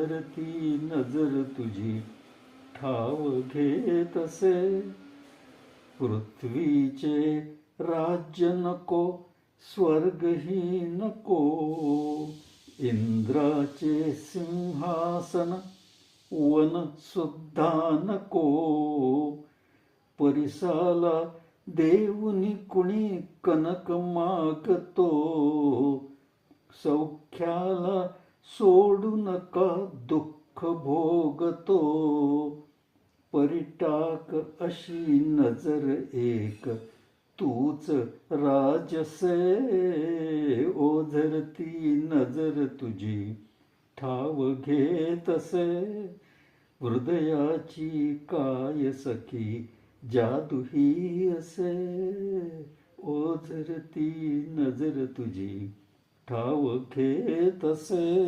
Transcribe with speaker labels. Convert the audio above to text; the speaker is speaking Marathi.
Speaker 1: ओझरती नजर तुझी ठाव घेतसे. पृथ्वीचे राज्य नको, स्वर्गही नको, इंद्राचे सिंहासन वन सुद्धा नको. परिसाला देऊनी कुणी कनक मागतो, सौख्याला सोडू नका दुःख भोगतो. परिटाक अशी नजर एक तूच राजसे. ओझरती नजर तुझी ठाव घेतसे. हृदयाची काय सखी जादू ही असे. ओझरती नजर तुझी ठाव घेतसे.